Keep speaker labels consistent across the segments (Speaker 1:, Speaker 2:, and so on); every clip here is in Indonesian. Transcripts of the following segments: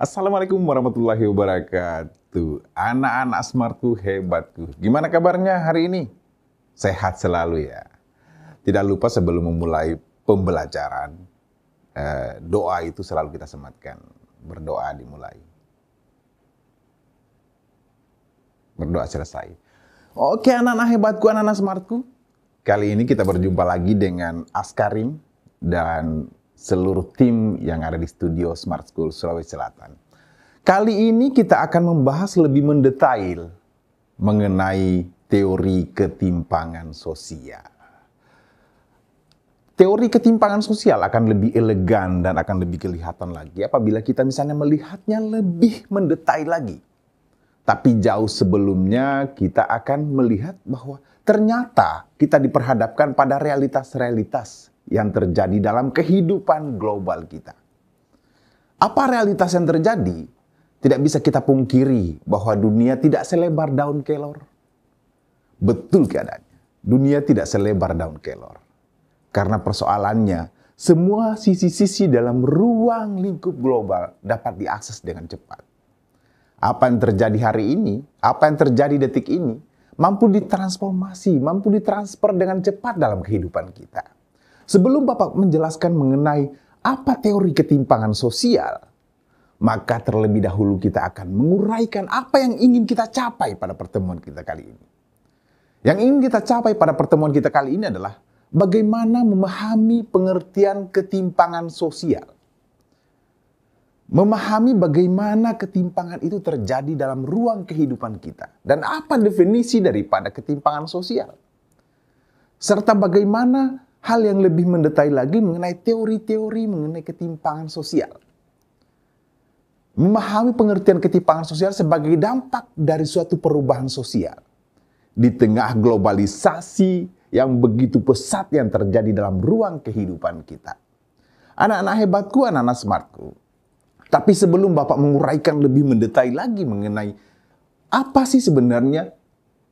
Speaker 1: Assalamualaikum warahmatullahi wabarakatuh. Anak-anak smartku hebatku. Gimana kabarnya hari ini? Sehat selalu ya. Tidak lupa sebelum memulai pembelajaran, doa itu selalu kita sematkan. Berdoa dimulai. Berdoa selesai. Oke anak-anak hebatku, anak-anak smartku. Kali ini kita berjumpa lagi dengan Askarim dan seluruh tim yang ada di studio Smart School Sulawesi Selatan. Kali ini kita akan membahas lebih mendetail mengenai teori ketimpangan sosial. Teori ketimpangan sosial akan lebih elegan dan akan lebih kelihatan lagi apabila kita misalnya melihatnya lebih mendetail lagi. Tapi jauh sebelumnya kita akan melihat bahwa ternyata kita diperhadapkan pada realitas-realitas yang terjadi dalam kehidupan global kita. Apa realitas yang terjadi? Tidak bisa kita pungkiri bahwa dunia tidak selebar daun kelor. Betul keadaannya. Dunia tidak selebar daun kelor. Karena persoalannya, semua sisi-sisi dalam ruang lingkup global dapat diakses dengan cepat. Apa yang terjadi hari ini, apa yang terjadi detik ini, mampu ditransformasi, mampu ditransfer dengan cepat dalam kehidupan kita. Sebelum Bapak menjelaskan mengenai apa teori ketimpangan sosial, maka terlebih dahulu kita akan menguraikan apa yang ingin kita capai pada pertemuan kita kali ini. Yang ingin kita capai pada pertemuan kita kali ini adalah bagaimana memahami pengertian ketimpangan sosial. Memahami bagaimana ketimpangan itu terjadi dalam ruang kehidupan kita. Dan apa definisi daripada ketimpangan sosial. Serta bagaimana hal yang lebih mendetail lagi mengenai teori-teori mengenai ketimpangan sosial. Memahami pengertian ketimpangan sosial sebagai dampak dari suatu perubahan sosial. Di tengah globalisasi yang begitu pesat yang terjadi dalam ruang kehidupan kita. Anak-anak hebatku, anak-anak smartku. Tapi sebelum Bapak menguraikan lebih mendetail lagi mengenai apa sih sebenarnya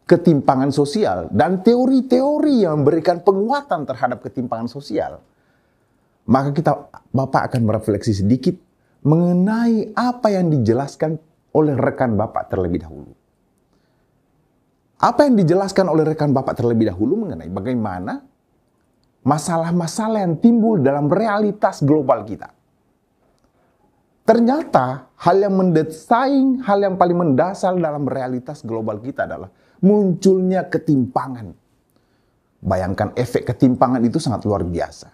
Speaker 1: ketimpangan sosial dan teori-teori yang memberikan penguatan terhadap ketimpangan sosial, maka Bapak akan merefleksi sedikit mengenai apa yang dijelaskan oleh rekan Bapak terlebih dahulu. Apa yang dijelaskan oleh rekan Bapak terlebih dahulu mengenai bagaimana masalah-masalah yang timbul dalam realitas global kita. Ternyata hal yang mendesain, hal yang paling mendasar dalam realitas global kita adalah munculnya ketimpangan. Bayangkan efek ketimpangan itu sangat luar biasa.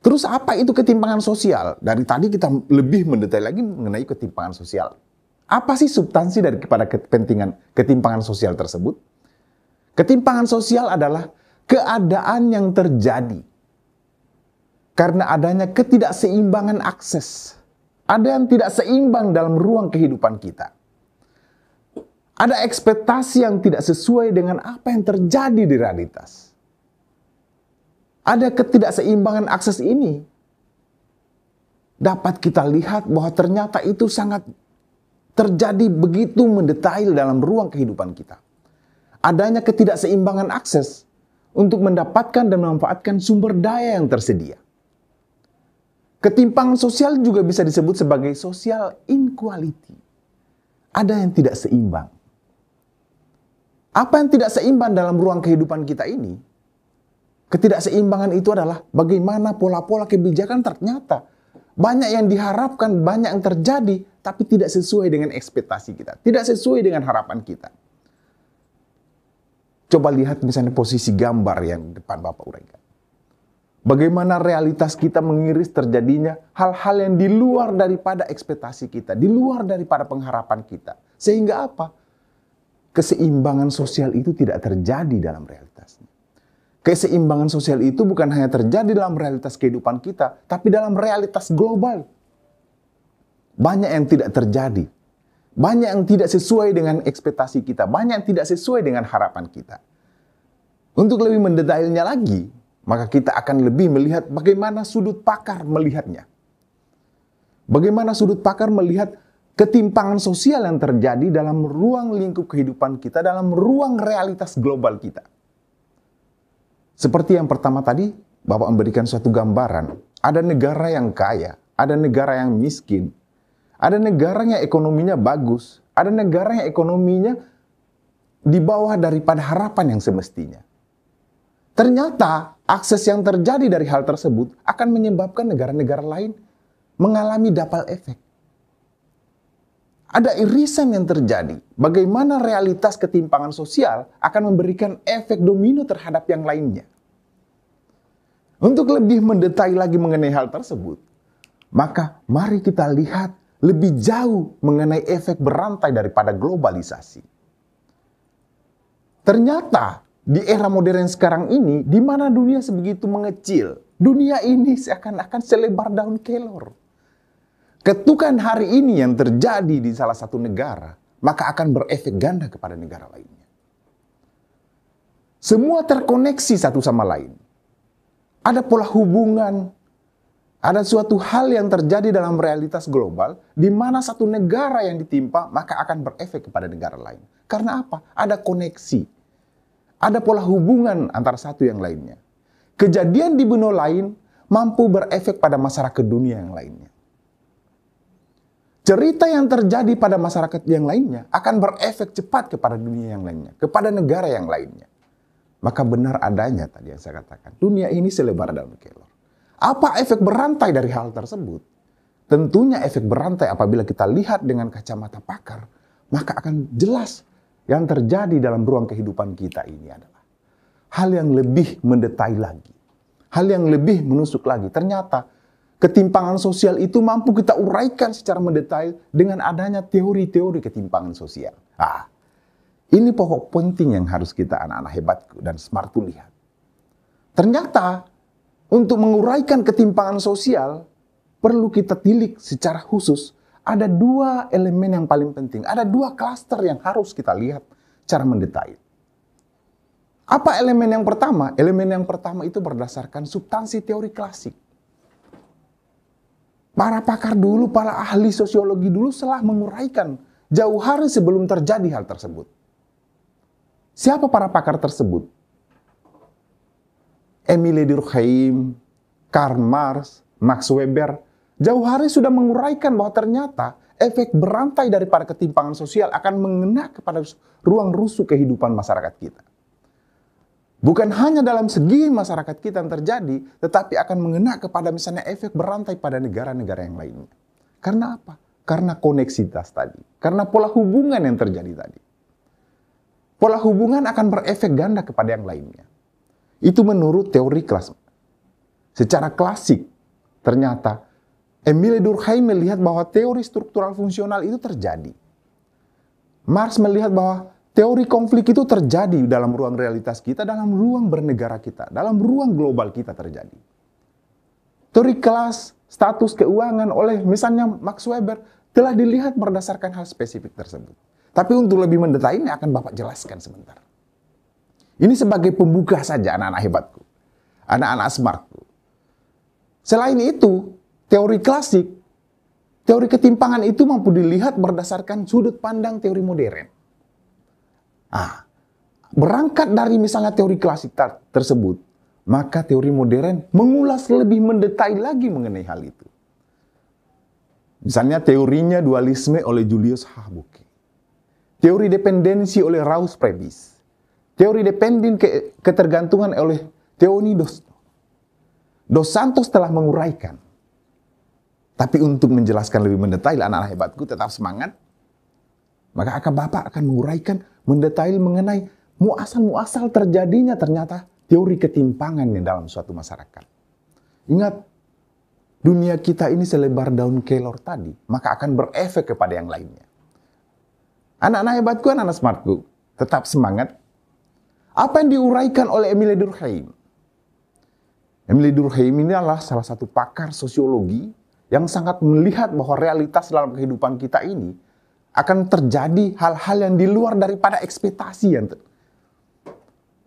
Speaker 1: Terus apa itu ketimpangan sosial? Dari tadi kita lebih mendetail lagi mengenai ketimpangan sosial. Apa sih substansi daripada ketimpangan sosial tersebut? Ketimpangan sosial adalah keadaan yang terjadi karena adanya ketidakseimbangan akses. Ada yang tidak seimbang dalam ruang kehidupan kita. Ada ekspektasi yang tidak sesuai dengan apa yang terjadi di realitas. Ada ketidakseimbangan akses ini. Dapat kita lihat bahwa ternyata itu sangat terjadi begitu mendetail dalam ruang kehidupan kita. Adanya ketidakseimbangan akses untuk mendapatkan dan memanfaatkan sumber daya yang tersedia. Ketimpangan sosial juga bisa disebut sebagai social inequality. Ada yang tidak seimbang. Apa yang tidak seimbang dalam ruang kehidupan kita ini? Ketidakseimbangan itu adalah bagaimana pola-pola kebijakan ternyata banyak yang diharapkan, banyak yang terjadi, tapi tidak sesuai dengan ekspektasi kita. Tidak sesuai dengan harapan kita. Coba lihat misalnya posisi gambar yang depan Bapak uraikan. Bagaimana realitas kita mengiris terjadinya hal-hal yang di luar daripada ekspektasi kita, di luar daripada pengharapan kita. Sehingga apa? Keseimbangan sosial itu tidak terjadi dalam realitasnya. Keseimbangan sosial itu bukan hanya terjadi dalam realitas kehidupan kita, tapi dalam realitas global. Banyak yang tidak terjadi. Banyak yang tidak sesuai dengan ekspektasi kita. Banyak yang tidak sesuai dengan harapan kita. Untuk lebih mendetailnya lagi, maka kita akan lebih melihat bagaimana sudut pakar melihatnya. Bagaimana sudut pakar melihat ketimpangan sosial yang terjadi dalam ruang lingkup kehidupan kita, dalam ruang realitas global kita. Seperti yang pertama tadi, Bapak memberikan suatu gambaran. Ada negara yang kaya, ada negara yang miskin. Ada negara yang ekonominya bagus, ada negara yang ekonominya di bawah daripada harapan yang semestinya. Ternyata akses yang terjadi dari hal tersebut akan menyebabkan negara-negara lain mengalami double efek. Ada irisan yang terjadi. Bagaimana realitas ketimpangan sosial akan memberikan efek domino terhadap yang lainnya. Untuk lebih mendetail lagi mengenai hal tersebut, maka mari kita lihat lebih jauh mengenai efek berantai daripada globalisasi. Ternyata di era modern sekarang ini, di mana dunia sebegitu mengecil, dunia ini seakan-akan selebar daun kelor. Ketukan hari ini yang terjadi di salah satu negara, maka akan berefek ganda kepada negara lainnya. Semua terkoneksi satu sama lain. Ada pola hubungan, ada suatu hal yang terjadi dalam realitas global, di mana satu negara yang ditimpa, maka akan berefek kepada negara lain. Karena apa? Ada koneksi. Ada pola hubungan antara satu yang lainnya. Kejadian di benua lain mampu berefek pada masyarakat dunia yang lainnya. Cerita yang terjadi pada masyarakat yang lainnya akan berefek cepat kepada dunia yang lainnya, kepada negara yang lainnya. Maka benar adanya tadi yang saya katakan, dunia ini selebar daun kelor. Apa efek berantai dari hal tersebut? Tentunya efek berantai apabila kita lihat dengan kacamata pakar, maka akan jelas yang terjadi dalam ruang kehidupan kita ini adalah hal yang lebih mendetail lagi. Hal yang lebih menusuk lagi. Ternyata ketimpangan sosial itu mampu kita uraikan secara mendetail dengan adanya teori-teori ketimpangan sosial. Ini pokok penting yang harus kita anak-anak hebatku dan smartku lihat. Ternyata untuk menguraikan ketimpangan sosial perlu kita tilik secara khusus. Ada dua elemen yang paling penting. Ada dua klaster yang harus kita lihat secara mendetail. Apa elemen yang pertama? Elemen yang pertama itu berdasarkan substansi teori klasik. Para pakar dulu, para ahli sosiologi dulu telah menguraikan jauh hari sebelum terjadi hal tersebut. Siapa para pakar tersebut? Émile Durkheim, Karl Marx, Max Weber, jauh hari sudah menguraikan bahwa ternyata efek berantai daripada ketimpangan sosial akan mengena kepada ruang rusuk kehidupan masyarakat kita. Bukan hanya dalam segi masyarakat kita yang terjadi, tetapi akan mengena kepada misalnya efek berantai pada negara-negara yang lainnya. Karena apa? Karena koneksitas tadi. Karena pola hubungan yang terjadi tadi. Pola hubungan akan berefek ganda kepada yang lainnya. Itu menurut teori kelas. Secara klasik, ternyata Émile Durkheim melihat bahwa teori struktural fungsional itu terjadi. Marx melihat bahwa teori konflik itu terjadi dalam ruang realitas kita, dalam ruang bernegara kita, dalam ruang global kita terjadi. Teori kelas, status keuangan oleh misalnya Max Weber telah dilihat berdasarkan hal spesifik tersebut. Tapi untuk lebih mendetailnya akan Bapak jelaskan sebentar. Ini sebagai pembuka saja anak-anak hebatku, anak-anak smartku. Selain itu, teori klasik, teori ketimpangan itu mampu dilihat berdasarkan sudut pandang teori modern. Berangkat dari misalnya teori klasik tersebut, maka teori modern mengulas lebih mendetail lagi mengenai hal itu. Misalnya teorinya dualisme oleh Julius Hauke, teori dependensi oleh Rawls Prebys, teori dependen ketergantungan oleh Theonidos. Dos Santos telah menguraikan. Tapi untuk menjelaskan lebih mendetail, anak-anak hebatku tetap semangat. Maka Bapak akan menguraikan mendetail mengenai muasal-muasal terjadinya ternyata teori ketimpangan di dalam suatu masyarakat. Ingat, dunia kita ini selebar daun kelor tadi, maka akan berefek kepada yang lainnya. Anak-anak hebatku, anak-anak smartku, tetap semangat. Apa yang diuraikan oleh Émile Durkheim? Émile Durkheim ini adalah salah satu pakar sosiologi yang sangat melihat bahwa realitas dalam kehidupan kita ini akan terjadi hal-hal yang di luar daripada ekspektasi.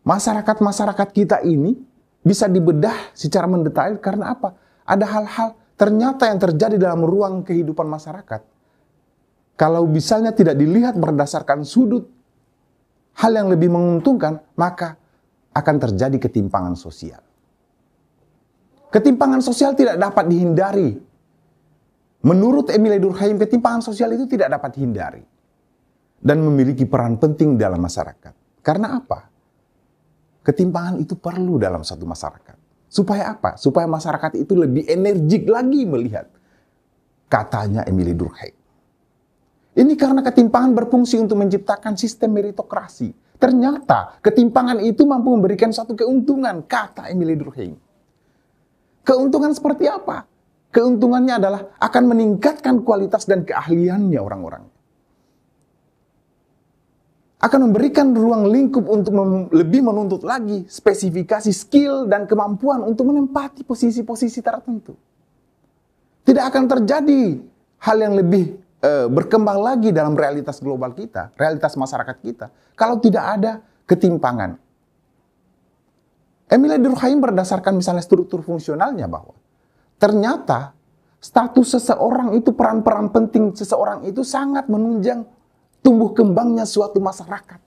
Speaker 1: Masyarakat-masyarakat kita ini bisa dibedah secara mendetail karena apa? Ada hal-hal ternyata yang terjadi dalam ruang kehidupan masyarakat. Kalau misalnya tidak dilihat berdasarkan sudut hal yang lebih menguntungkan, maka akan terjadi ketimpangan sosial. Ketimpangan sosial tidak dapat dihindari. Menurut Emile Durkheim, ketimpangan sosial itu tidak dapat dihindari dan memiliki peran penting dalam masyarakat. Karena apa? Ketimpangan itu perlu dalam satu masyarakat. Supaya apa? Supaya masyarakat itu lebih energik lagi melihat. Katanya Emile Durkheim. Ini karena ketimpangan berfungsi untuk menciptakan sistem meritokrasi. Ternyata ketimpangan itu mampu memberikan satu keuntungan, kata Emile Durkheim. Keuntungan seperti apa? Keuntungannya adalah akan meningkatkan kualitas dan keahliannya orang-orang. Akan memberikan ruang lingkup untuk lebih menuntut lagi spesifikasi skill dan kemampuan untuk menempati posisi-posisi tertentu. Tidak akan terjadi hal yang lebih berkembang lagi dalam realitas global kita, realitas masyarakat kita, kalau tidak ada ketimpangan. Emile Durkheim berdasarkan misalnya struktur fungsionalnya bahwa ternyata status seseorang itu, peran-peran penting seseorang itu sangat menunjang tumbuh kembangnya suatu masyarakat.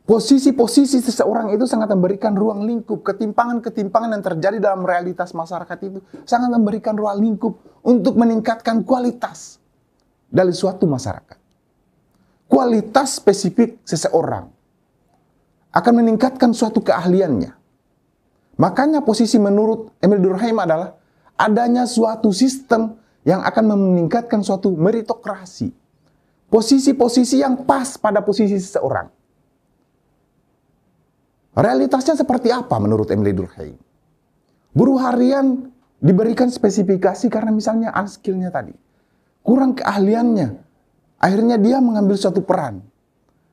Speaker 1: Posisi-posisi seseorang itu sangat memberikan ruang lingkup. Ketimpangan-ketimpangan yang terjadi dalam realitas masyarakat itu sangat memberikan ruang lingkup untuk meningkatkan kualitas dari suatu masyarakat. Kualitas spesifik seseorang akan meningkatkan suatu keahliannya. Makanya posisi menurut Emile Durkheim adalah adanya suatu sistem yang akan meningkatkan suatu meritokrasi. Posisi-posisi yang pas pada posisi seseorang. Realitasnya seperti apa menurut Emile Durkheim? Buruh harian diberikan spesifikasi karena misalnya unskill-nya tadi. Kurang keahliannya. Akhirnya dia mengambil suatu peran.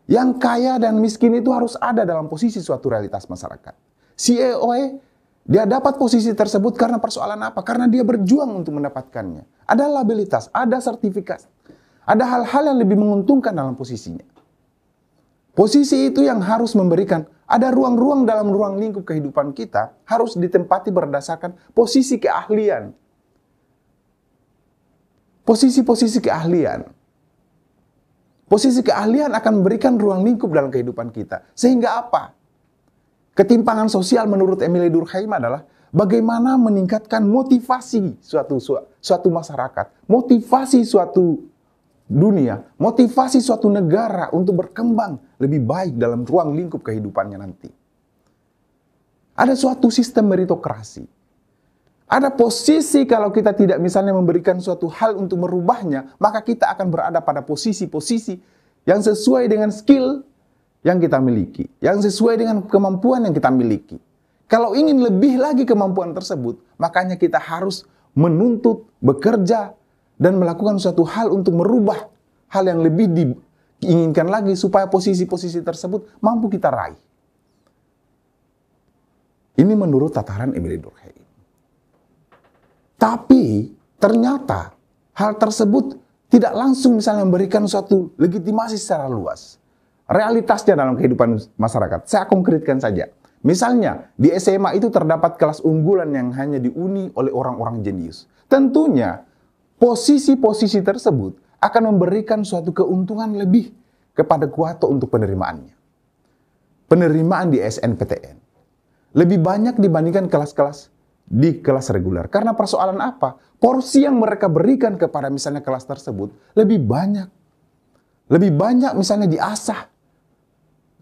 Speaker 1: Yang kaya dan miskin itu harus ada dalam posisi suatu realitas masyarakat. CEO, dia dapat posisi tersebut karena persoalan apa? Karena dia berjuang untuk mendapatkannya. Ada labelitas, ada sertifikat. Ada hal-hal yang lebih menguntungkan dalam posisinya. Posisi itu yang harus memberikan, ada ruang-ruang dalam ruang lingkup kehidupan kita, harus ditempati berdasarkan posisi keahlian. Posisi-posisi keahlian. Posisi keahlian akan memberikan ruang lingkup dalam kehidupan kita. Sehingga apa? Ketimpangan sosial menurut Emile Durkheim adalah bagaimana meningkatkan motivasi suatu masyarakat, motivasi suatu dunia, motivasi suatu negara untuk berkembang lebih baik dalam ruang lingkup kehidupannya nanti. Ada suatu sistem meritokrasi. Ada posisi kalau kita tidak misalnya memberikan suatu hal untuk merubahnya, maka kita akan berada pada posisi-posisi yang sesuai dengan skill yang kita miliki, yang sesuai dengan kemampuan yang kita miliki. Kalau ingin lebih lagi kemampuan tersebut, makanya kita harus menuntut, bekerja, dan melakukan suatu hal untuk merubah hal yang lebih diinginkan lagi supaya posisi-posisi tersebut mampu kita raih. Ini menurut tataran Emile Durkheim. Tapi ternyata hal tersebut tidak langsung misalnya memberikan suatu legitimasi secara luas. Realitasnya dalam kehidupan masyarakat, saya konkretkan saja. Misalnya, di SMA itu terdapat kelas unggulan yang hanya dihuni oleh orang-orang jenius. Tentunya, posisi-posisi tersebut akan memberikan suatu keuntungan lebih kepada kuota untuk penerimaannya. Penerimaan di SNPTN lebih banyak dibandingkan kelas-kelas di kelas reguler. Karena persoalan apa? Porsi yang mereka berikan kepada misalnya kelas tersebut lebih banyak. Lebih banyak misalnya diasah.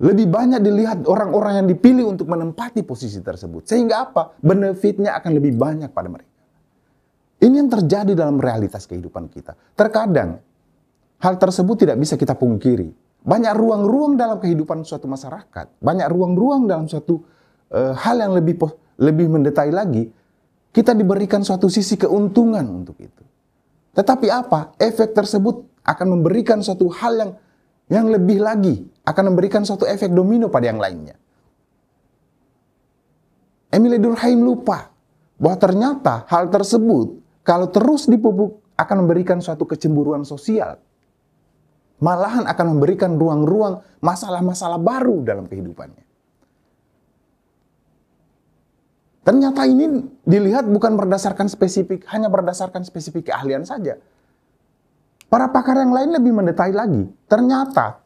Speaker 1: Lebih banyak dilihat orang-orang yang dipilih untuk menempati posisi tersebut. Sehingga apa? Benefitnya akan lebih banyak pada mereka. Ini yang terjadi dalam realitas kehidupan kita. Terkadang, hal tersebut tidak bisa kita pungkiri. Banyak ruang-ruang dalam kehidupan suatu masyarakat. Banyak ruang-ruang dalam suatu hal yang lebih mendetail lagi. Kita diberikan suatu sisi keuntungan untuk itu. Tetapi apa? Efek tersebut akan memberikan suatu hal yang lebih lagi. Akan memberikan suatu efek domino pada yang lainnya. Emile Durkheim lupa bahwa ternyata hal tersebut kalau terus dipupuk akan memberikan suatu kecemburuan sosial. Malahan akan memberikan ruang-ruang masalah-masalah baru dalam kehidupannya. Ternyata ini dilihat bukan berdasarkan spesifik, hanya berdasarkan spesifik keahlian saja. Para pakar yang lain lebih mendetail lagi. Ternyata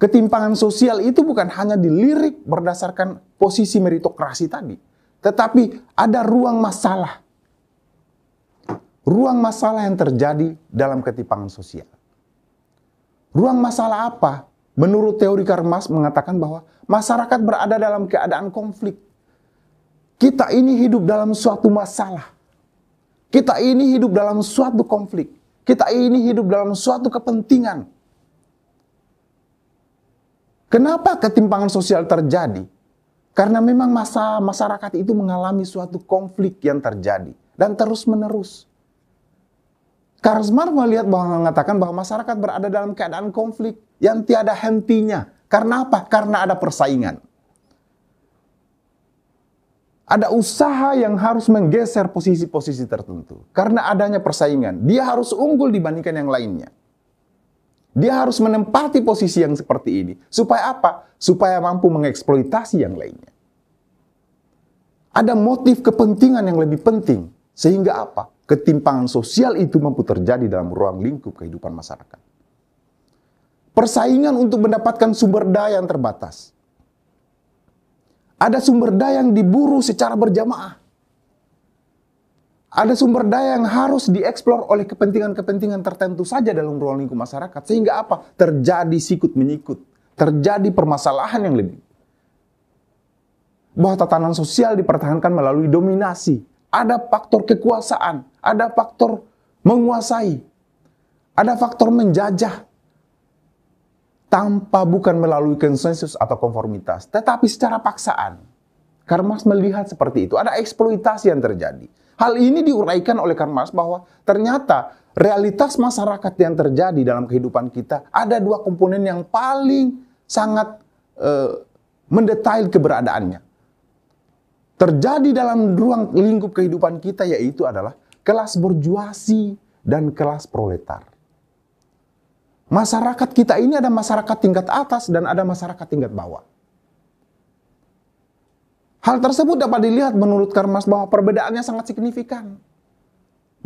Speaker 1: ketimpangan sosial itu bukan hanya dilirik berdasarkan posisi meritokrasi tadi. Tetapi ada ruang masalah. ruang masalah yang terjadi dalam ketimpangan sosial. Ruang masalah apa? Menurut teori Karl Marx mengatakan bahwa masyarakat berada dalam keadaan konflik. Kita ini hidup dalam suatu masalah. Kita ini hidup dalam suatu konflik. Kita ini hidup dalam suatu kepentingan. Kenapa ketimpangan sosial terjadi? Karena memang masyarakat itu mengalami suatu konflik yang terjadi dan terus-menerus. Karl Marx mengatakan bahwa masyarakat berada dalam keadaan konflik yang tiada hentinya. Karena apa? Karena ada persaingan. Ada usaha yang harus menggeser posisi-posisi tertentu. Karena adanya persaingan. Dia harus unggul dibandingkan yang lainnya. Dia harus menempati posisi yang seperti ini. Supaya apa? Supaya mampu mengeksploitasi yang lainnya. Ada motif kepentingan yang lebih penting. Sehingga apa? Ketimpangan sosial itu mampu terjadi dalam ruang lingkup kehidupan masyarakat. Persaingan untuk mendapatkan sumber daya yang terbatas. Ada sumber daya yang diburu secara berjamaah. Ada sumber daya yang harus dieksplor oleh kepentingan-kepentingan tertentu saja dalam ruang lingkup masyarakat. Sehingga apa? Terjadi sikut-menyikut. Terjadi permasalahan yang lebih. Bahwa tatanan sosial dipertahankan melalui dominasi. Ada faktor kekuasaan, ada faktor menguasai, ada faktor menjajah. Tanpa bukan melalui konsensus atau konformitas, tetapi secara paksaan. Karl Marx melihat seperti itu, ada eksploitasi yang terjadi. Hal ini diuraikan oleh Karl Marx bahwa ternyata realitas masyarakat yang terjadi dalam kehidupan kita, ada dua komponen yang paling sangat mendetail keberadaannya. Terjadi dalam ruang lingkup kehidupan kita, yaitu adalah kelas burjuasi dan kelas proletar. Masyarakat kita ini ada masyarakat tingkat atas dan ada masyarakat tingkat bawah. Hal tersebut dapat dilihat menurut Karl Marx bahwa perbedaannya sangat signifikan.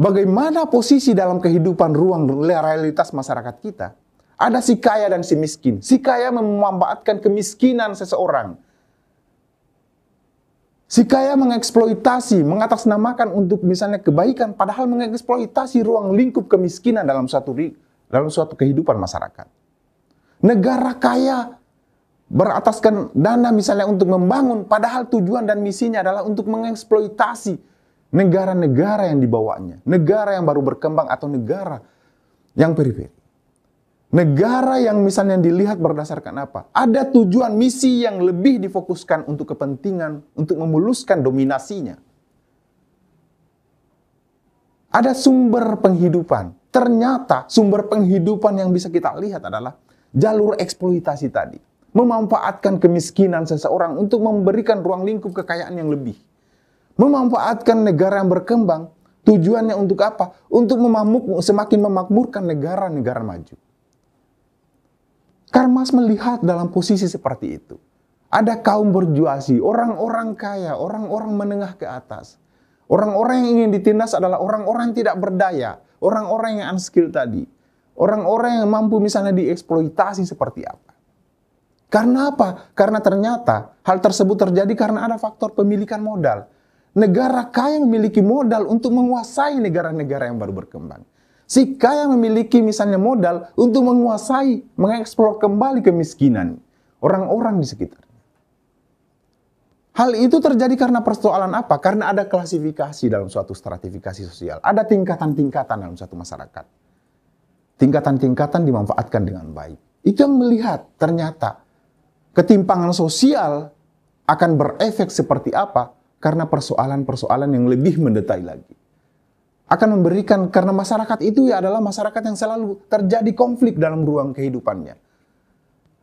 Speaker 1: Bagaimana posisi dalam kehidupan ruang realitas masyarakat kita? Ada si kaya dan si miskin. Si kaya memanfaatkan kemiskinan seseorang. Si kaya mengeksploitasi, mengatasnamakan untuk misalnya kebaikan, padahal mengeksploitasi ruang lingkup kemiskinan dalam suatu kehidupan masyarakat. Negara kaya berataskan dana misalnya untuk membangun, padahal tujuan dan misinya adalah untuk mengeksploitasi negara-negara yang dibawanya, negara yang baru berkembang atau negara yang periferi. Negara yang misalnya dilihat berdasarkan apa? Ada tujuan misi yang lebih difokuskan untuk kepentingan, untuk memuluskan dominasinya. Ada sumber penghidupan. Ternyata sumber penghidupan yang bisa kita lihat adalah jalur eksploitasi tadi. Memanfaatkan kemiskinan seseorang untuk memberikan ruang lingkup kekayaan yang lebih. Memanfaatkan negara yang berkembang, tujuannya untuk apa? Untuk semakin memakmurkan negara-negara maju. Karl Marx melihat dalam posisi seperti itu. Ada kaum burjuasi, orang-orang kaya, orang-orang menengah ke atas. Orang-orang yang ingin ditindas adalah orang-orang yang tidak berdaya, orang-orang yang unskilled tadi. Orang-orang yang mampu misalnya dieksploitasi seperti apa. Karena apa? Karena ternyata hal tersebut terjadi karena ada faktor pemilikan modal. Negara kaya memiliki modal untuk menguasai negara-negara yang baru berkembang. Si kaya memiliki misalnya modal untuk menguasai, mengeksplor kembali kemiskinan orang-orang di sekitarnya. Hal itu terjadi karena persoalan apa? Karena ada klasifikasi dalam suatu stratifikasi sosial. Ada tingkatan-tingkatan dalam suatu masyarakat. Tingkatan-tingkatan dimanfaatkan dengan baik. Itu yang melihat ternyata ketimpangan sosial akan berefek seperti apa? Karena persoalan-persoalan yang lebih mendetail lagi. Akan memberikan, karena masyarakat itu ya adalah masyarakat yang selalu terjadi konflik dalam ruang kehidupannya.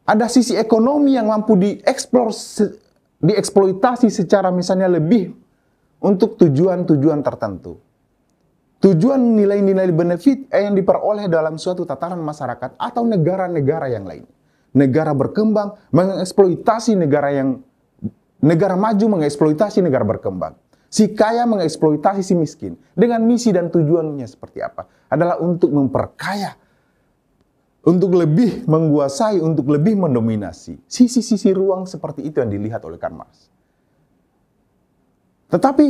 Speaker 1: Ada sisi ekonomi yang mampu dieksploitasi secara misalnya lebih untuk tujuan-tujuan tertentu. Tujuan nilai-nilai benefit yang diperoleh dalam suatu tataran masyarakat atau negara-negara yang lain. Negara berkembang mengeksploitasi negara maju mengeksploitasi negara berkembang. Si kaya mengeksploitasi si miskin. Dengan misi dan tujuannya seperti apa? Adalah untuk memperkaya. Untuk lebih menguasai, untuk lebih mendominasi. Sisi-sisi ruang seperti itu yang dilihat oleh Karl Marx. Tetapi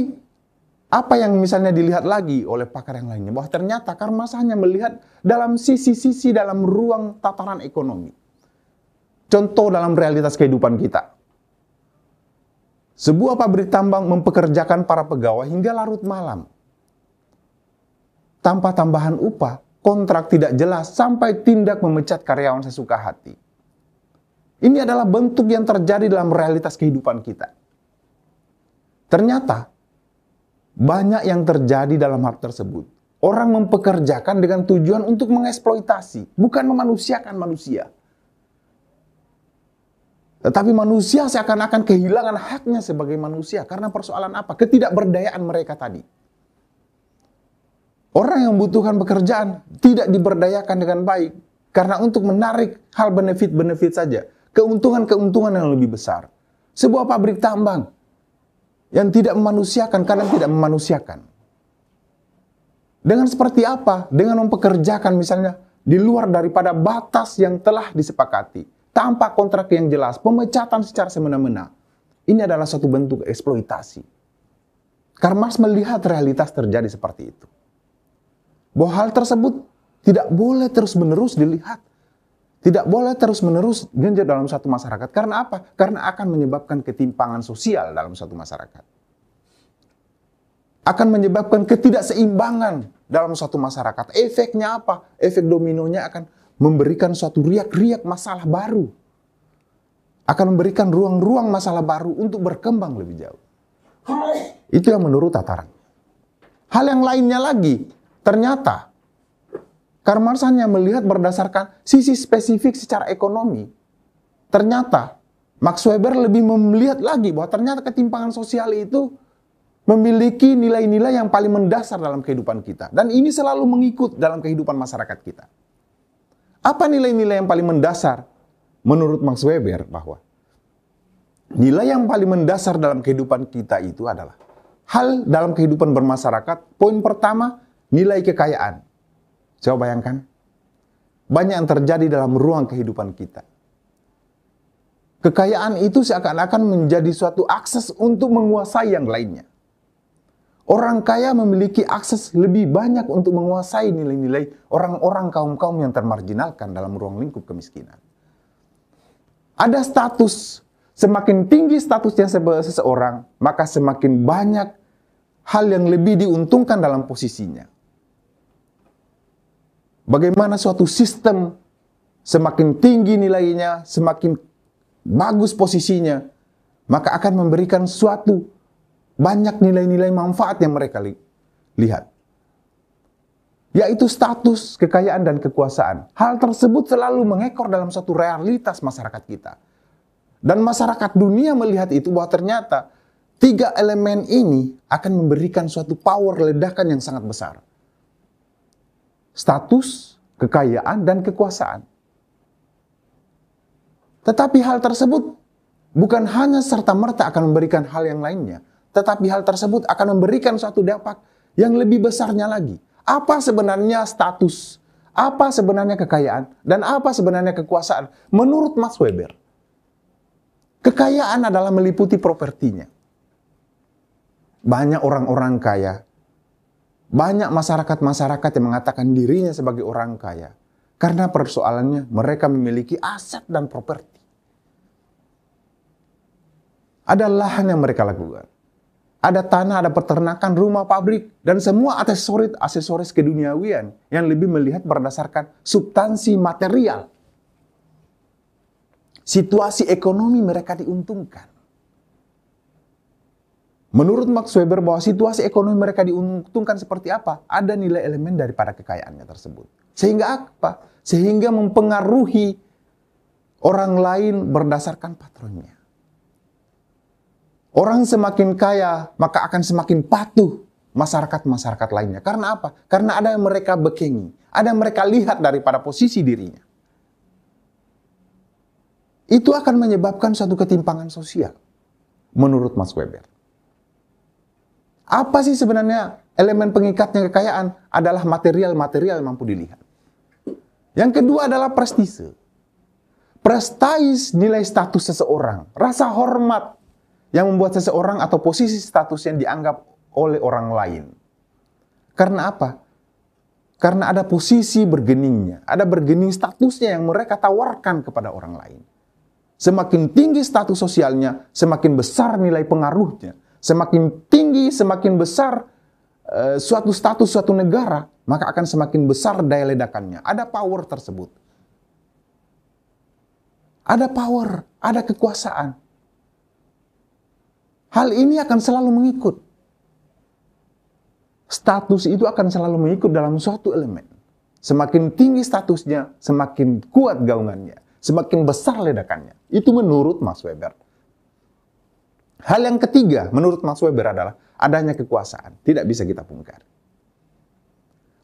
Speaker 1: Apa yang misalnya dilihat lagi oleh pakar yang lainnya, bahwa ternyata Karl Marx hanya melihat dalam sisi-sisi dalam ruang tataran ekonomi. Contoh dalam realitas kehidupan kita. Sebuah pabrik tambang mempekerjakan para pegawai hingga larut malam. Tanpa tambahan upah, kontrak tidak jelas, sampai tindak memecat karyawan sesuka hati. Ini adalah bentuk yang terjadi dalam realitas kehidupan kita. Ternyata, banyak yang terjadi dalam hal tersebut. Orang mempekerjakan dengan tujuan untuk mengeksploitasi, bukan memanusiakan manusia. Tetapi manusia seakan-akan kehilangan haknya sebagai manusia. Karena persoalan apa? Ketidakberdayaan mereka tadi. Orang yang membutuhkan pekerjaan tidak diberdayakan dengan baik. Karena untuk menarik hal benefit-benefit saja. Keuntungan-keuntungan yang lebih besar. Sebuah pabrik tambang yang tidak memanusiakan, kadang tidak memanusiakan. Dengan seperti apa? Dengan mempekerjakan misalnya di luar daripada batas yang telah disepakati. Tanpa kontrak yang jelas, pemecatan secara semena-mena. Ini adalah suatu bentuk eksploitasi. Karl Marx melihat realitas terjadi seperti itu. Bahwa hal tersebut tidak boleh terus-menerus dilihat. Tidak boleh terus-menerus genjot dalam satu masyarakat. Karena apa? Karena akan menyebabkan ketimpangan sosial dalam satu masyarakat. Akan menyebabkan ketidakseimbangan dalam suatu masyarakat. Efeknya apa? Efek dominonya akan memberikan suatu riak-riak masalah baru. Akan memberikan ruang-ruang masalah baru untuk berkembang lebih jauh. Itu yang menurut tataran. Hal yang lainnya lagi, ternyata Karl Marx hanya melihat berdasarkan sisi spesifik secara ekonomi. Ternyata Max Weber lebih melihat lagi bahwa ternyata ketimpangan sosial itu memiliki nilai-nilai yang paling mendasar dalam kehidupan kita. Dan ini selalu mengikut dalam kehidupan masyarakat kita. Apa nilai-nilai yang paling mendasar? Menurut Max Weber, bahwa nilai yang paling mendasar dalam kehidupan kita itu adalah hal dalam kehidupan bermasyarakat. Poin pertama, nilai kekayaan. Coba bayangkan, banyak yang terjadi dalam ruang kehidupan kita. Kekayaan itu seakan-akan menjadi suatu akses untuk menguasai yang lainnya. Orang kaya memiliki akses lebih banyak untuk menguasai nilai-nilai orang-orang kaum-kaum yang termarginalkan dalam ruang lingkup kemiskinan. Ada status, semakin tinggi statusnya seseorang, maka semakin banyak hal yang lebih diuntungkan dalam posisinya. Bagaimana suatu sistem semakin tinggi nilainya, semakin bagus posisinya, maka akan memberikan suatu banyak nilai-nilai manfaat yang mereka lihat. Yaitu status, kekayaan, dan kekuasaan. Hal tersebut selalu mengekor dalam suatu realitas masyarakat kita. Dan masyarakat dunia melihat itu bahwa ternyata 3 elemen ini akan memberikan suatu power ledakan yang sangat besar. Status, kekayaan, dan kekuasaan. Tetapi hal tersebut bukan hanya serta-merta akan memberikan hal yang lainnya, tetapi hal tersebut akan memberikan suatu dampak yang lebih besarnya lagi. Apa sebenarnya status? Apa sebenarnya kekayaan? Dan apa sebenarnya kekuasaan? Menurut Max Weber, kekayaan adalah meliputi propertinya. Banyak orang-orang kaya, banyak masyarakat-masyarakat yang mengatakan dirinya sebagai orang kaya. Karena persoalannya mereka memiliki aset dan properti. Ada lahan yang mereka lakukan. Ada tanah, ada peternakan, rumah, pabrik, dan semua aksesoris keduniawian yang lebih melihat berdasarkan substansi material. Situasi ekonomi mereka diuntungkan. Menurut Max Weber bahwa situasi ekonomi mereka diuntungkan seperti apa? Ada nilai elemen daripada kekayaannya tersebut. Sehingga apa? Sehingga mempengaruhi orang lain berdasarkan patronnya. Orang semakin kaya, maka akan semakin patuh masyarakat-masyarakat lainnya. Karena apa? Karena ada yang mereka bekengi. Ada yang mereka lihat daripada posisi dirinya. Itu akan menyebabkan suatu ketimpangan sosial. Menurut Max Weber. Apa sih sebenarnya elemen pengikatnya kekayaan? Adalah material-material yang mampu dilihat. Yang kedua adalah prestise. Prestis nilai status seseorang. Rasa hormat yang membuat seseorang atau posisi status yang dianggap oleh orang lain. Karena apa? Karena ada posisi bergeningnya, ada bergening statusnya yang mereka tawarkan kepada orang lain. Semakin tinggi status sosialnya, semakin besar nilai pengaruhnya. Semakin tinggi, semakin besar suatu status suatu negara, maka akan semakin besar daya ledakannya. Ada power tersebut. Ada power, ada kekuasaan. Hal ini akan selalu mengikut. Status itu akan selalu mengikut dalam suatu elemen. Semakin tinggi statusnya, semakin kuat gaungannya, semakin besar ledakannya. Itu menurut Max Weber. Hal yang ketiga menurut Max Weber adalah adanya kekuasaan. Tidak bisa kita pungkari.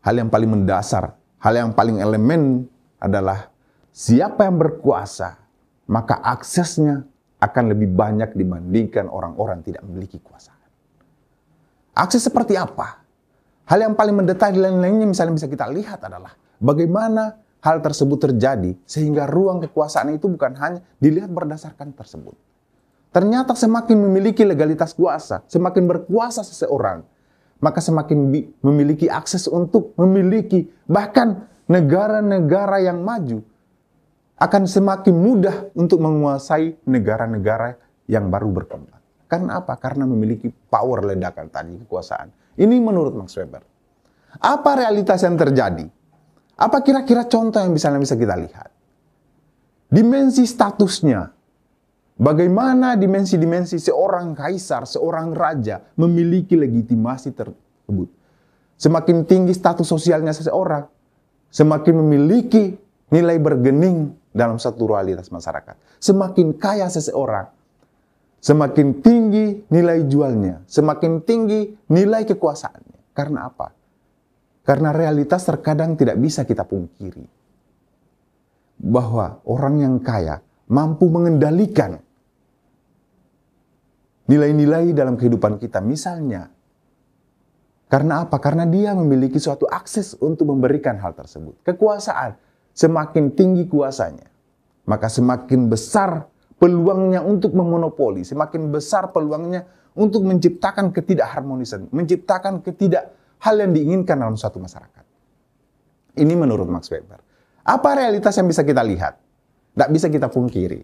Speaker 1: Hal yang paling mendasar, hal yang paling elemen adalah siapa yang berkuasa, maka aksesnya akan lebih banyak dibandingkan orang-orang tidak memiliki kekuasaan. Akses seperti apa? Hal yang paling mendetail lain-lainnya misalnya bisa kita lihat adalah bagaimana hal tersebut terjadi sehingga ruang kekuasaan itu bukan hanya dilihat berdasarkan tersebut. Ternyata semakin memiliki legalitas kuasa, semakin berkuasa seseorang, maka semakin memiliki akses untuk memiliki bahkan negara-negara yang maju akan semakin mudah untuk menguasai negara-negara yang baru berkembang. Karena apa? Karena memiliki power ledakan tadi, kekuasaan. Ini menurut Max Weber. Apa realitas yang terjadi? Apa kira-kira contoh yang bisa kita lihat? Dimensi statusnya. Bagaimana dimensi-dimensi seorang kaisar, seorang raja memiliki legitimasi tersebut. Semakin tinggi status sosialnya seseorang, semakin memiliki nilai bergening dalam satu realitas masyarakat. Semakin kaya seseorang, semakin tinggi nilai jualnya, semakin tinggi nilai kekuasaannya. Karena apa? Karena realitas terkadang tidak bisa kita pungkiri. Bahwa orang yang kaya mampu mengendalikan nilai-nilai dalam kehidupan kita. Misalnya, karena apa? Karena dia memiliki suatu akses untuk memberikan hal tersebut. Kekuasaan, semakin tinggi kuasanya, maka semakin besar peluangnya untuk memonopoli, semakin besar peluangnya untuk menciptakan ketidakharmonisan, menciptakan hal yang diinginkan dalam suatu masyarakat. Ini menurut Max Weber. Apa realitas yang bisa kita lihat? Tidak bisa kita pungkiri.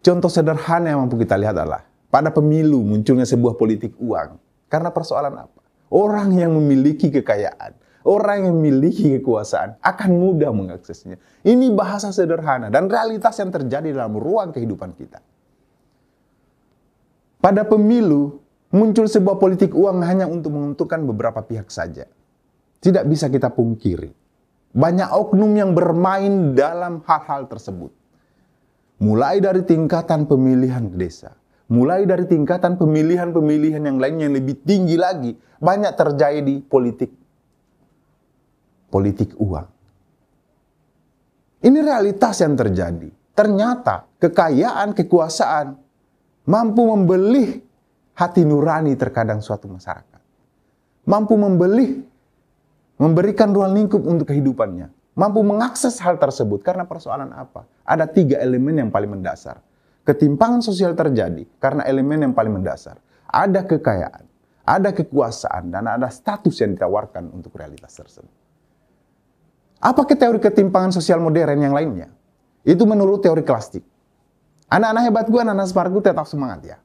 Speaker 1: Contoh sederhana yang mampu kita lihat adalah pada pemilu munculnya sebuah politik uang. Karena persoalan apa? Orang yang memiliki kekayaan, orang yang memiliki kekuasaan akan mudah mengaksesnya. Ini bahasa sederhana dan realitas yang terjadi dalam ruang kehidupan kita. Pada pemilu muncul sebuah politik uang hanya untuk menguntungkan beberapa pihak saja. Tidak bisa kita pungkiri. Banyak oknum yang bermain dalam hal-hal tersebut. Mulai dari tingkatan pemilihan desa, mulai dari tingkatan pemilihan yang lainnya yang lebih tinggi lagi, banyak terjadi di politik uang. Ini realitas yang terjadi. Ternyata kekayaan, kekuasaan mampu membeli hati nurani terkadang suatu masyarakat. Mampu memberikan ruang lingkup untuk kehidupannya. Mampu mengakses hal tersebut. Karena persoalan apa? Ada 3 elemen yang paling mendasar. Ketimpangan sosial terjadi karena elemen yang paling mendasar. Ada kekayaan, ada kekuasaan, dan ada status yang ditawarkan untuk realitas tersebut. Apa teori ketimpangan sosial modern yang lainnya? Itu menurut teori klasik. Anak-anak hebat gue, anak-anak Sparku tetap semangat ya.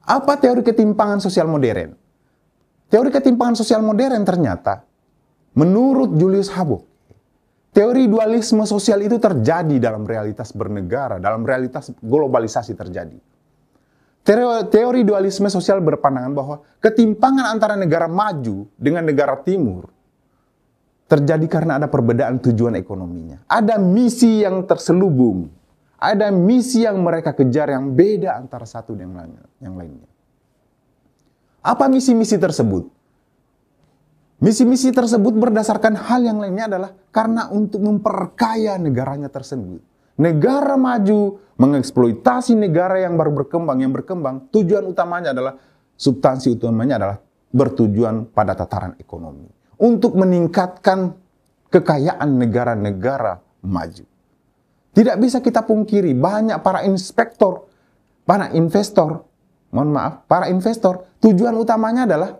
Speaker 1: Apa teori ketimpangan sosial modern? Teori ketimpangan sosial modern ternyata, menurut Julius Habok, teori dualisme sosial itu terjadi dalam realitas bernegara, dalam realitas globalisasi terjadi. Teori dualisme sosial berpandangan bahwa ketimpangan antara negara maju dengan negara timur terjadi karena ada perbedaan tujuan ekonominya. Ada misi yang terselubung. Ada misi yang mereka kejar yang beda antara satu dan yang lainnya. Apa misi-misi tersebut? Misi-misi tersebut berdasarkan hal yang lainnya adalah karena untuk memperkaya negaranya tersebut. Negara maju mengeksploitasi negara yang baru berkembang, tujuan utamanya adalah, substansi utamanya adalah bertujuan pada tataran ekonomi. Untuk meningkatkan kekayaan negara-negara maju. Tidak bisa kita pungkiri, banyak para inspektor, para investor mohon maaf, para investor, tujuan utamanya adalah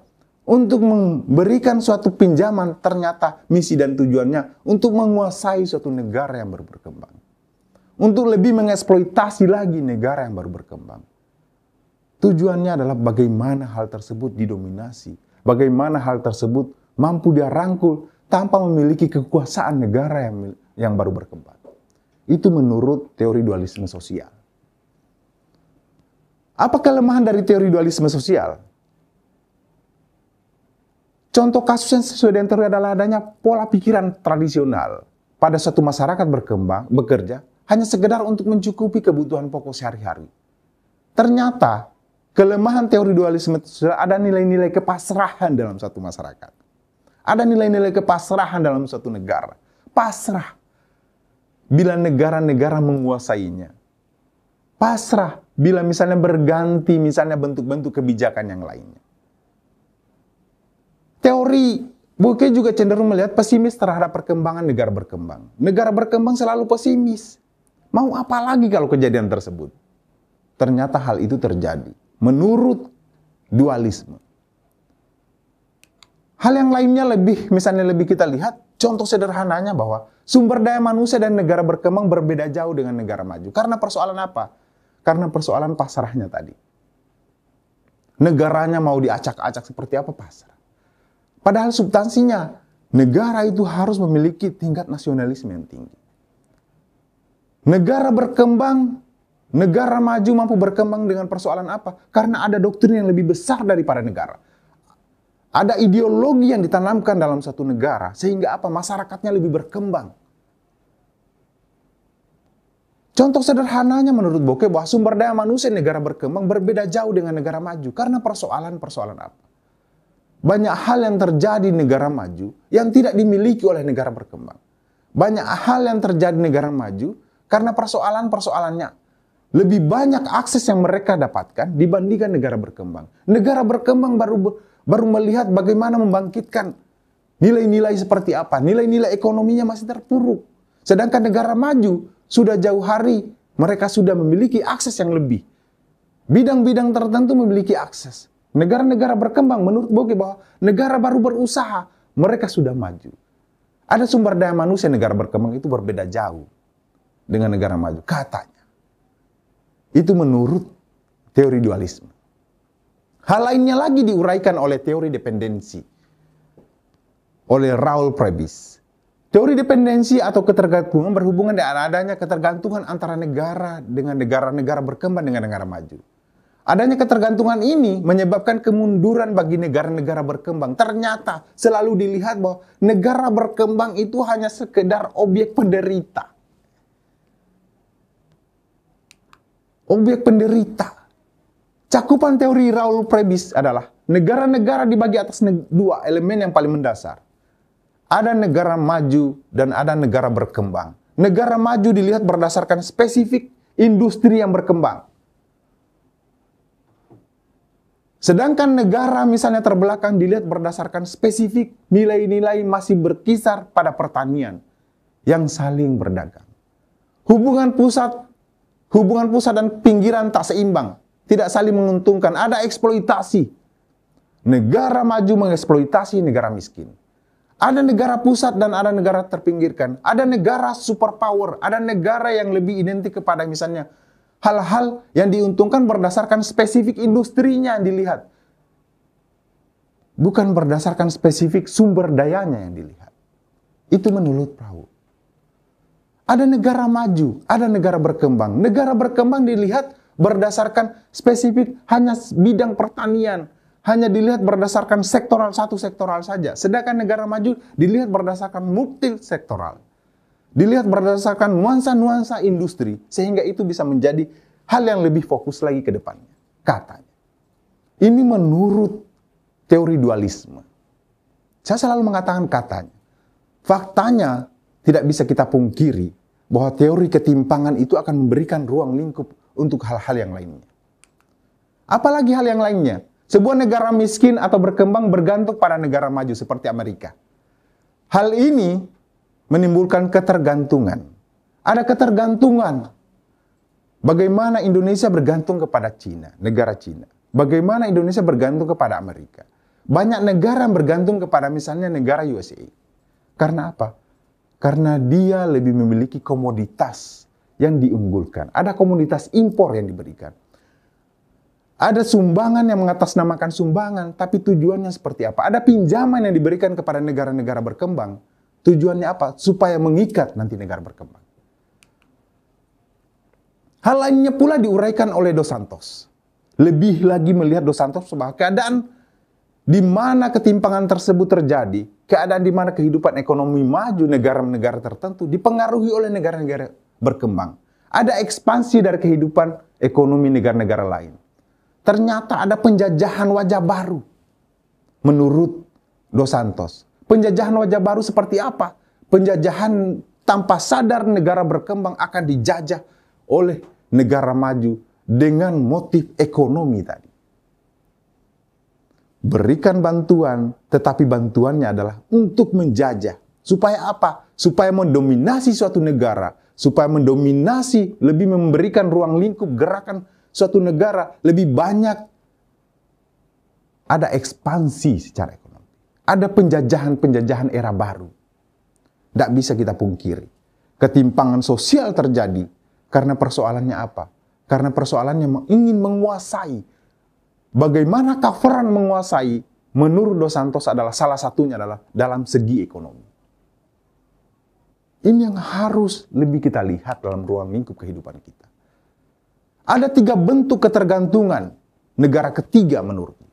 Speaker 1: untuk memberikan suatu pinjaman, ternyata misi dan tujuannya untuk menguasai suatu negara yang baru berkembang. Untuk lebih mengeksploitasi lagi negara yang baru berkembang. Tujuannya adalah bagaimana hal tersebut didominasi, bagaimana hal tersebut mampu dia rangkul tanpa memiliki kekuasaan negara yang baru berkembang. Itu menurut teori dualisme sosial. Apa kelemahan dari teori dualisme sosial? Contoh kasus yang sesuai dengan teori adalah adanya pola pikiran tradisional pada suatu masyarakat bekerja hanya sekedar untuk mencukupi kebutuhan pokok sehari-hari. Ternyata kelemahan teori dualisme sosial ada nilai-nilai kepasrahan dalam suatu masyarakat. Ada nilai-nilai kepasrahan dalam suatu negara. Pasrah bila negara-negara menguasainya. Pasrah bila misalnya berganti misalnya bentuk-bentuk kebijakan yang lainnya. Teori Burke juga cenderung melihat pesimis terhadap perkembangan negara berkembang. Negara berkembang selalu pesimis. Mau apa lagi kalau kejadian tersebut? Ternyata hal itu terjadi. Menurut dualisme. Hal yang lainnya misalnya lebih kita lihat, contoh sederhananya bahwa sumber daya manusia dan negara berkembang berbeda jauh dengan negara maju. Karena persoalan apa? Karena persoalan pasrahnya tadi. Negaranya mau diacak-acak seperti apa pasrah. Padahal substansinya, negara itu harus memiliki tingkat nasionalisme yang tinggi. Negara berkembang, negara maju mampu berkembang dengan persoalan apa? Karena ada doktrin yang lebih besar daripada negara. Ada ideologi yang ditanamkan dalam satu negara, sehingga apa? Masyarakatnya lebih berkembang. Contoh sederhananya menurut Burke bahwa sumber daya manusia negara berkembang berbeda jauh dengan negara maju. Karena persoalan-persoalan apa? Banyak hal yang terjadi di negara maju yang tidak dimiliki oleh negara berkembang. Banyak hal yang terjadi di negara maju karena persoalan-persoalannya lebih banyak akses yang mereka dapatkan dibandingkan negara berkembang. Negara berkembang baru melihat bagaimana membangkitkan nilai-nilai seperti apa. Nilai-nilai ekonominya masih terpuruk. Sedangkan negara maju sudah jauh hari mereka sudah memiliki akses yang lebih. Bidang-bidang tertentu memiliki akses. Negara-negara berkembang menurut Burke bahwa negara baru berusaha, mereka sudah maju. Ada sumber daya manusia negara berkembang itu berbeda jauh dengan negara maju, katanya. Itu menurut teori dualisme. Hal lainnya lagi diuraikan oleh teori dependensi, oleh Raoul Prebisch. Teori dependensi atau ketergantungan berhubungan dengan adanya ketergantungan antara negara dengan negara-negara berkembang dengan negara maju. Adanya ketergantungan ini menyebabkan kemunduran bagi negara-negara berkembang. Ternyata selalu dilihat bahwa negara berkembang itu hanya sekedar objek penderita. Objek penderita. Cakupan teori Raoul Prebisch adalah negara-negara dibagi atas dua elemen yang paling mendasar. Ada negara maju dan ada negara berkembang. Negara maju dilihat berdasarkan spesifik industri yang berkembang. Sedangkan negara misalnya terbelakang dilihat berdasarkan spesifik nilai-nilai masih berkisar pada pertanian yang saling berdagang. Hubungan pusat dan pinggiran tak seimbang, tidak saling menguntungkan, ada eksploitasi. Negara maju mengeksploitasi negara miskin. Ada negara pusat dan ada negara terpinggirkan. Ada negara superpower, ada negara yang lebih identik kepada misalnya hal-hal yang diuntungkan berdasarkan spesifik industrinya yang dilihat. Bukan berdasarkan spesifik sumber dayanya yang dilihat. Itu menurut Raoul. Ada negara maju, ada negara berkembang. Negara berkembang dilihat berdasarkan spesifik hanya bidang pertanian. Hanya dilihat berdasarkan sektoral, satu sektoral saja. Sedangkan negara maju dilihat berdasarkan multisektoral. Dilihat berdasarkan nuansa-nuansa industri, sehingga itu bisa menjadi hal yang lebih fokus lagi ke depannya, katanya. Ini menurut teori dualisme. Saya selalu mengatakan katanya. Faktanya tidak bisa kita pungkiri bahwa teori ketimpangan itu akan memberikan ruang lingkup untuk hal-hal yang lainnya. Apalagi hal yang lainnya? Sebuah negara miskin atau berkembang bergantung pada negara maju seperti Amerika. Hal ini menimbulkan ketergantungan. Ada ketergantungan. Bagaimana Indonesia bergantung kepada Cina, negara Cina. Bagaimana Indonesia bergantung kepada Amerika. Banyak negara yang bergantung kepada misalnya negara USA. Karena apa? Karena dia lebih memiliki komoditas yang diunggulkan. Ada komoditas impor yang diberikan. Ada sumbangan yang mengatasnamakan sumbangan, tapi tujuannya seperti apa? Ada pinjaman yang diberikan kepada negara-negara berkembang. Tujuannya apa? Supaya mengikat nanti negara berkembang. Hal lainnya pula diuraikan oleh Dos Santos. Lebih lagi melihat Dos Santos sebagai keadaan di mana ketimpangan tersebut terjadi, keadaan di mana kehidupan ekonomi maju negara-negara tertentu dipengaruhi oleh negara-negara berkembang. Ada ekspansi dari kehidupan ekonomi negara-negara lain. Ternyata ada penjajahan wajah baru. Menurut Dos Santos. Penjajahan wajah baru seperti apa? Penjajahan tanpa sadar negara berkembang akan dijajah oleh negara maju dengan motif ekonomi tadi. Berikan bantuan, tetapi bantuannya adalah untuk menjajah. Supaya apa? Supaya mendominasi suatu negara. Supaya mendominasi, lebih memberikan ruang lingkup gerakan suatu negara lebih banyak. Ada ekspansi secara ekonomi. Ada penjajahan-penjajahan era baru. Tidak bisa kita pungkiri. Ketimpangan sosial terjadi karena persoalannya apa? Karena persoalannya ingin menguasai. Bagaimana coveran menguasai? Menurut Dos Santos adalah salah satunya adalah dalam segi ekonomi. Ini yang harus lebih kita lihat dalam ruang lingkup kehidupan kita. Ada 3 bentuk ketergantungan negara ketiga menurutnya.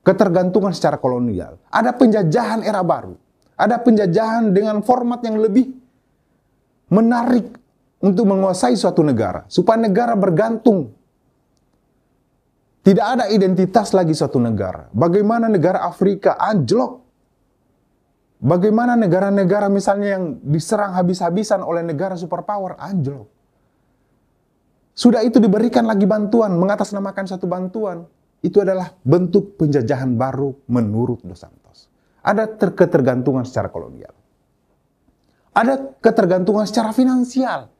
Speaker 1: Ketergantungan secara kolonial. Ada penjajahan era baru. Ada penjajahan dengan format yang lebih menarik untuk menguasai suatu negara. Supaya negara bergantung. Tidak ada identitas lagi suatu negara. Bagaimana negara Afrika anjlok. Bagaimana negara-negara misalnya yang diserang habis-habisan oleh negara superpower anjlok. Sudah itu diberikan lagi bantuan, mengatasnamakan satu bantuan. Itu adalah bentuk penjajahan baru menurut Dos Santos. Ada ketergantungan secara kolonial. Ada ketergantungan secara finansial.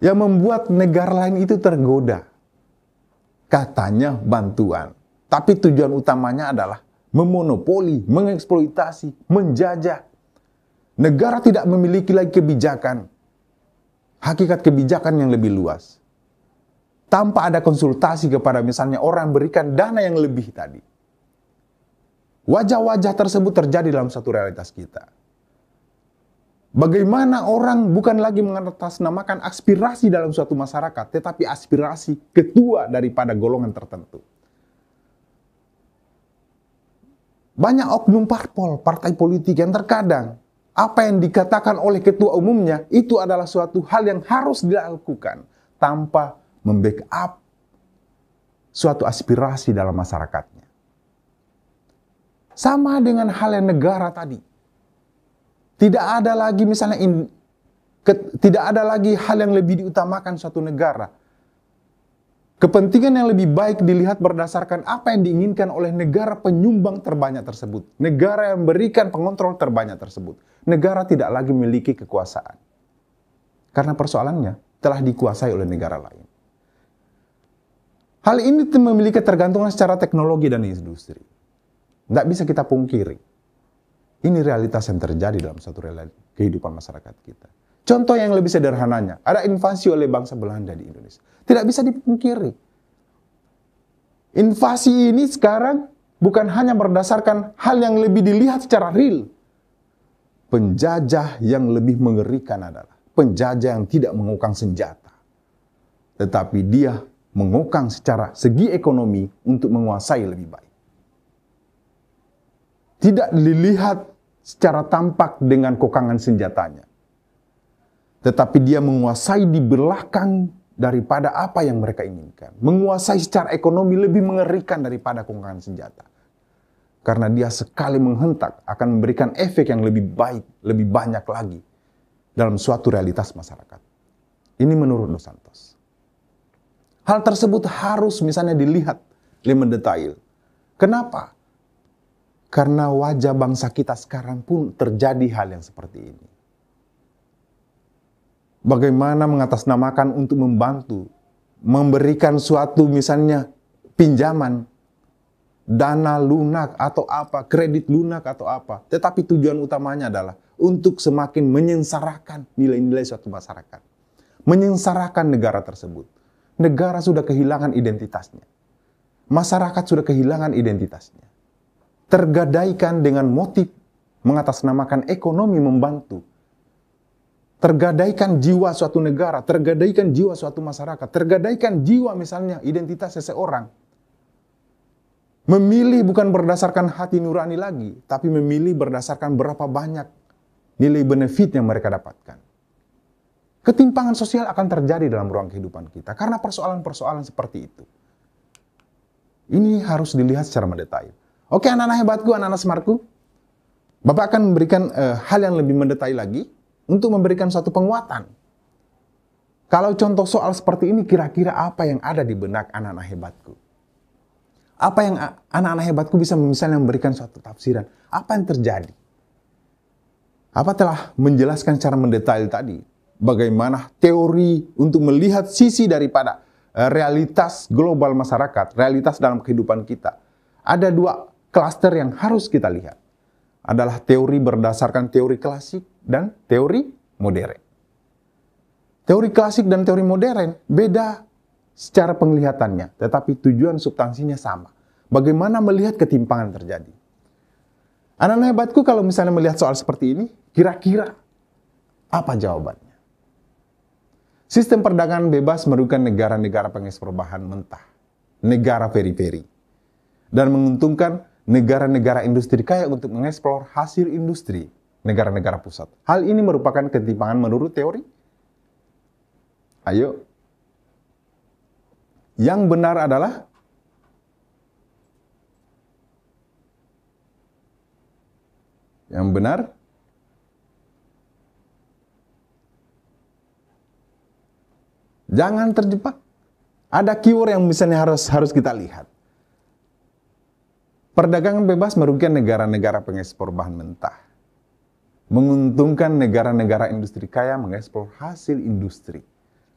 Speaker 1: Yang membuat negara lain itu tergoda. Katanya bantuan. Tapi tujuan utamanya adalah memonopoli, mengeksploitasi, menjajah. Negara tidak memiliki lagi kebijakan. Hakikat kebijakan yang lebih luas. Tanpa ada konsultasi kepada misalnya orang berikan dana yang lebih tadi. Wajah-wajah tersebut terjadi dalam satu realitas kita. Bagaimana orang bukan lagi mengatasnamakan aspirasi dalam suatu masyarakat, tetapi aspirasi ketua daripada golongan tertentu. Banyak oknum parpol, partai politik yang terkadang apa yang dikatakan oleh ketua umumnya itu adalah suatu hal yang harus dilakukan tanpa membackup suatu aspirasi dalam masyarakatnya. Sama dengan hal yang negara tadi. Tidak ada lagi misalnya tidak ada lagi hal yang lebih diutamakan suatu negara. Kepentingan yang lebih baik dilihat berdasarkan apa yang diinginkan oleh negara penyumbang terbanyak tersebut. Negara yang memberikan pengontrol terbanyak tersebut. Negara tidak lagi memiliki kekuasaan. Karena persoalannya telah dikuasai oleh negara lain. Hal ini memiliki ketergantungan secara teknologi dan industri. Tidak bisa kita pungkiri. Ini realitas yang terjadi dalam satu kehidupan masyarakat kita. Contoh yang lebih sederhananya, ada invasi oleh bangsa Belanda di Indonesia. Tidak bisa dipungkiri. Invasi ini sekarang bukan hanya berdasarkan hal yang lebih dilihat secara real. Penjajah yang lebih mengerikan adalah penjajah yang tidak mengokang senjata. Tetapi dia mengokang secara segi ekonomi untuk menguasai lebih baik. Tidak dilihat secara tampak dengan kokangan senjatanya. Tetapi dia menguasai di belakang daripada apa yang mereka inginkan. Menguasai secara ekonomi lebih mengerikan daripada kokangan senjata. Karena dia sekali menghentak akan memberikan efek yang lebih baik, lebih banyak lagi dalam suatu realitas masyarakat. Ini menurut Dos Santos. Hal tersebut harus misalnya dilihat lebih mendetail. Kenapa? Karena wajah bangsa kita sekarang pun terjadi hal yang seperti ini. Bagaimana mengatasnamakan untuk membantu memberikan suatu misalnya pinjaman, dana lunak atau apa, kredit lunak atau apa. Tetapi tujuan utamanya adalah untuk semakin menyengsarakan nilai-nilai suatu masyarakat. Menyengsarakan negara tersebut. Negara sudah kehilangan identitasnya. Masyarakat sudah kehilangan identitasnya. Tergadaikan dengan motif mengatasnamakan ekonomi membantu. Tergadaikan jiwa suatu negara, tergadaikan jiwa suatu masyarakat, tergadaikan jiwa misalnya identitas seseorang. Memilih bukan berdasarkan hati nurani lagi, tapi memilih berdasarkan berapa banyak nilai benefit yang mereka dapatkan. Ketimpangan sosial akan terjadi dalam ruang kehidupan kita karena persoalan-persoalan seperti itu. Ini harus dilihat secara mendetail. Oke, anak-anak hebatku, anak-anak smartku, Bapak akan memberikan hal yang lebih mendetail lagi untuk memberikan suatu penguatan. Kalau contoh soal seperti ini, kira-kira apa yang ada di benak anak-anak hebatku? Apa yang anak-anak hebatku bisa misalnya memberikan suatu tafsiran? Apa yang terjadi? Apa telah menjelaskan secara mendetail tadi? Bagaimana teori untuk melihat sisi daripada realitas global masyarakat, realitas dalam kehidupan kita. Ada dua klaster yang harus kita lihat. Adalah teori berdasarkan teori klasik dan teori modern. Teori klasik dan teori modern beda secara penglihatannya, tetapi tujuan substansinya sama. Bagaimana melihat ketimpangan terjadi? Anak-anak hebatku, kalau misalnya melihat soal seperti ini, kira-kira apa jawabannya? Sistem perdagangan bebas merugikan negara-negara pengekspor bahan mentah, negara periferi, dan menguntungkan negara-negara industri kaya untuk mengeksplor hasil industri negara-negara pusat. Hal ini merupakan ketimpangan menurut teori? Ayo. Yang benar adalah jangan terjebak. Ada keyword yang misalnya harus kita lihat. Perdagangan bebas merugikan negara-negara pengekspor bahan mentah. Menguntungkan negara-negara industri kaya mengekspor hasil industri.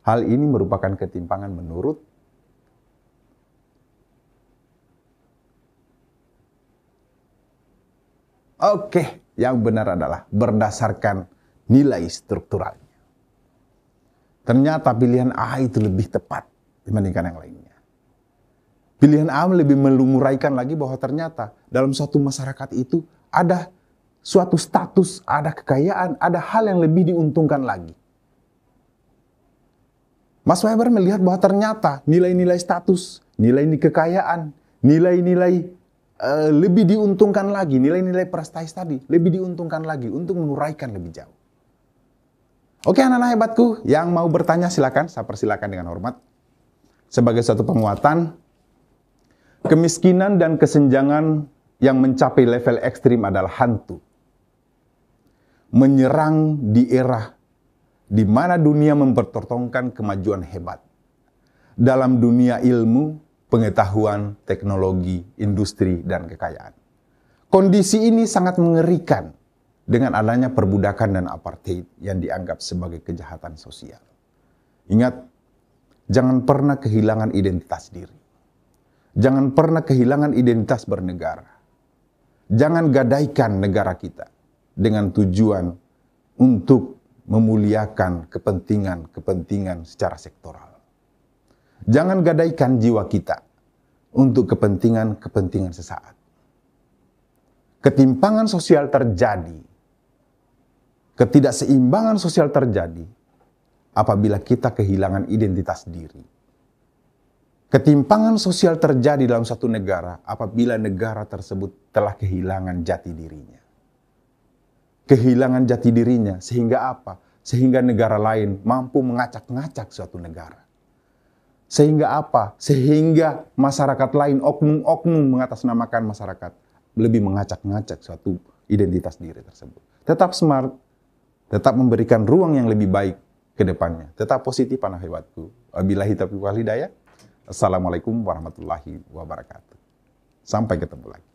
Speaker 1: Hal ini merupakan ketimpangan menurut Oke, yang benar adalah berdasarkan nilai strukturalnya. Ternyata pilihan A itu lebih tepat dibandingkan yang lainnya. Pilihan A lebih melumuraikan lagi bahwa ternyata dalam suatu masyarakat itu ada suatu status, ada kekayaan, ada hal yang lebih diuntungkan lagi. Mas Weber melihat bahwa ternyata nilai-nilai status, nilai-nilai kekayaan, nilai-nilai lebih diuntungkan lagi, nilai-nilai prestis tadi lebih diuntungkan lagi untuk menguraikan lebih jauh. Oke, anak-anak hebatku, yang mau bertanya silakan, saya persilakan dengan hormat. Sebagai satu penguatan, kemiskinan dan kesenjangan yang mencapai level ekstrim adalah hantu. Menyerang di era di mana dunia mempertontonkan kemajuan hebat. Dalam dunia ilmu, pengetahuan, teknologi, industri, dan kekayaan. Kondisi ini sangat mengerikan dengan adanya perbudakan dan apartheid yang dianggap sebagai kejahatan sosial. Ingat, jangan pernah kehilangan identitas diri. Jangan pernah kehilangan identitas bernegara. Jangan gadaikan negara kita dengan tujuan untuk memuliakan kepentingan secara sektoral. Jangan gadaikan jiwa kita untuk kepentingan sesaat. Ketimpangan sosial terjadi, ketidakseimbangan sosial terjadi apabila kita kehilangan identitas diri. Ketimpangan sosial terjadi dalam satu negara apabila negara tersebut telah kehilangan jati dirinya. Kehilangan jati dirinya sehingga apa? Sehingga negara lain mampu mengacak-ngacak suatu negara. Sehingga apa? Sehingga masyarakat lain, oknum-oknum mengatasnamakan masyarakat, lebih mengacak-ngacak suatu identitas diri tersebut. Tetap smart, tetap memberikan ruang yang lebih baik ke depannya. Tetap positif anak hebatku. Wabillahi taufiq wal hidayah. Assalamualaikum warahmatullahi wabarakatuh. Sampai ketemu lagi.